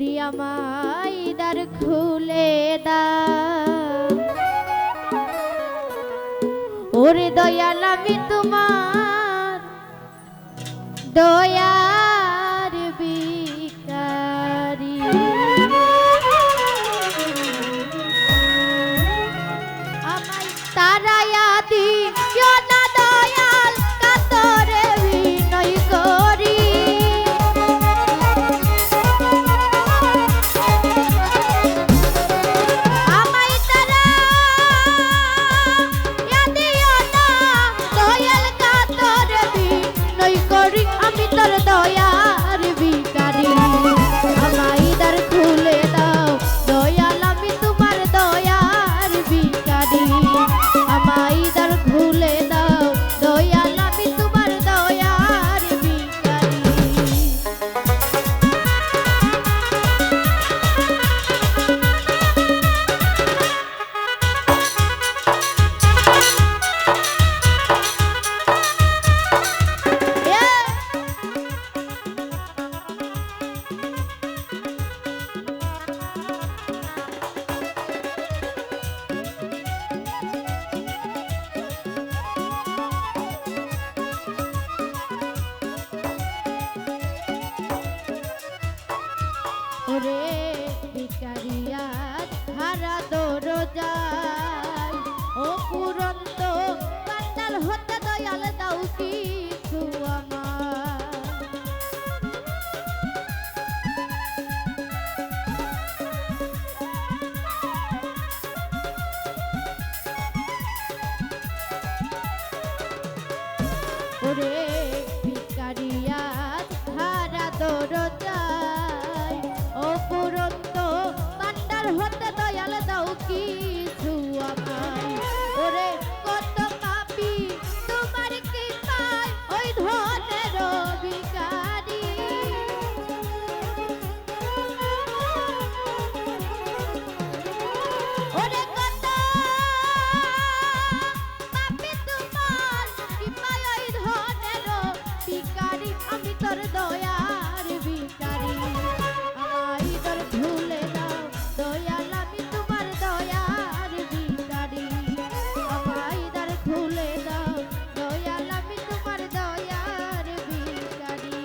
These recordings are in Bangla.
আমায় দ্বার খুলে দাও, ওরে দয়াল আমি তোমার দয়ার ভিখারি। আমায় তারায়া দিও না দয়াল, কাতরে বিনয় করি। আমায় তারায়া দিও না দয়াল, কাতরে বিনয় করি। আমি তোর দয়ার ভিখারি, আমায় দ্বার খুলে দাও দয়াল আমি তোমার দয়ার ভিখারি। আমায় দ্বার খুলে দাও দয়াল আমি তোমার দয়ার ভিখারি। ওরে ভিখারিয়ার হারা দরজায়, ও পুরন্ত কান্ডাল হতে দয়াল দাও কিছু আমার। ওরে ভিখারিয়ার হারা দরজায়, ও পুরন্ত কান্ডাল হতে দয়াল দাও কিছু আমায়। ওরে কত পাপী তোমার কৃপায় ওই ধনের ভিখারি। ওরে কত পাপী তোমার কৃপায় ওই ধনের ভিখারি। আমি তোর দয়ার ভিখারি, আমায় তোর ভুলে দাও দয়াল আমি তোমার দয়ার ভিখারি। আমায় তোর ভুলে দাও দয়াল আমি তোমার দয়ার ভিখারি।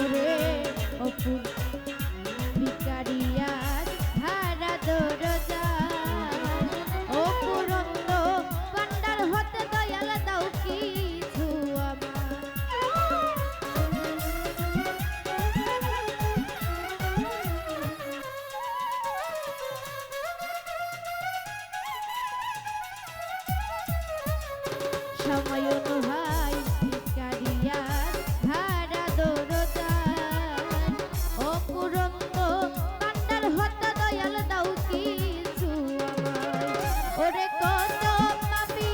ওরে অপুর ভিখারিয়ার হারা দরজায়, ও পুরন্ত কান্ডাল হতে দয়াল দাও কিছু আমার। সময় অনুহাই ভিখারিয়ার হারা দরজায়, ও পুরন্ত কান্ডাল হতে দয়াল দাও কিছু আমায়। ওরে কত পাপী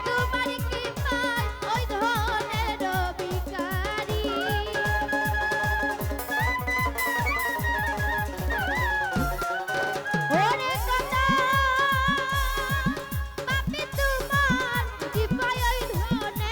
তোমার কৃপায় ওই ধনের ভিখারি। ওরে কত পাপী তোমার কৃপায় ওই ধনের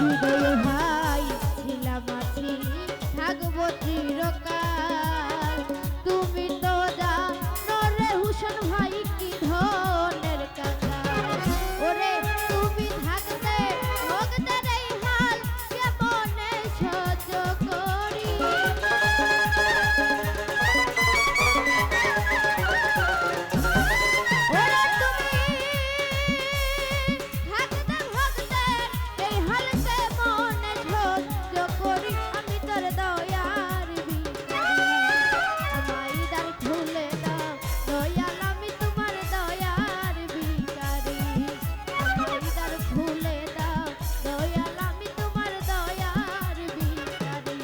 হৃদয় ভাই ছিলাম আছি থাকবো চিরকাল তুমি তো জানো রে হুসেন ভাই কি ধনের কথা ওরে তুমি থাকতে ভক্তের এই হাল কেমনে সহ্য করি ওরে তুমি থাকতে ভক্তের এই হাল কেমনে সহ্য করি আমি তোর দয়ার ভিখারি আমায় দ্বার খুলে দাও দয়াল আমি তোমার দয়ার ভিখারি আমায় দ্বার খুলে দাও দয়াল আমি তোমার দয়ার ভিখারি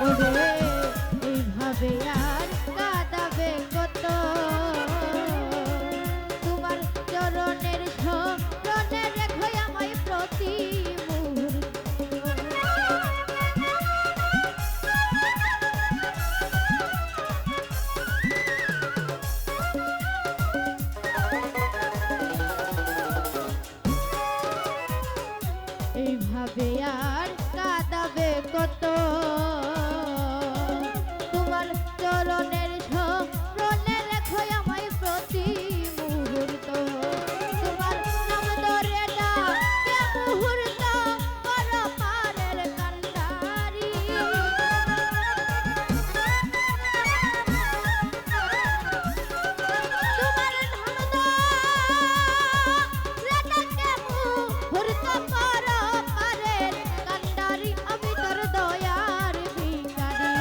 ওরে এইভাবে আর কাঁদাবে কত তোমার চরণের স্মরণে রেখো আমায় প্রতি মুহূর্ত এইভাবে আর কাঁদাবে কত তোমার চরণের স্মরণে রেখো আমায় প্রতি মুহূর্ত তোমার নাম ধরে ডাকে মুহূর্ত পরপারের কান্ডারি তোমার নাম ধরে ডাকে মুহূর্ত পরপারের কান্ডারি আমি তোর দয়ার ভিখারি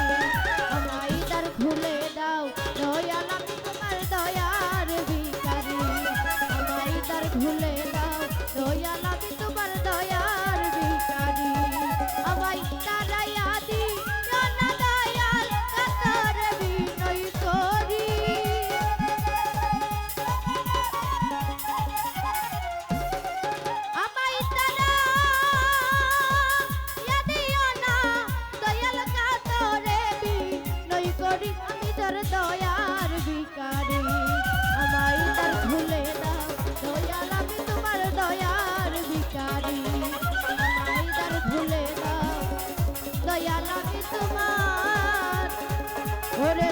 আমায় দ্বার খুলে দাও দয়াল আমি তোমার দয়ার ভিখারি আমায় দ্বার খুলে দাও দয়াল আমি তোমার দয়ার ভিখারি আমায় তারাইয়া দিও না দয়াল কাতর বিনয় করি আমায় তারাইয়া দিও না দয়াল কাতরে বিনয় করি আমি তোর দয়ার ভিখারি আমায় দ্বার খুলে দাও দয়াল আমি তোমার দয়ার ভিখারি আমায় দ্বার খুলে দাও দয়াল আমি তোমার ওরে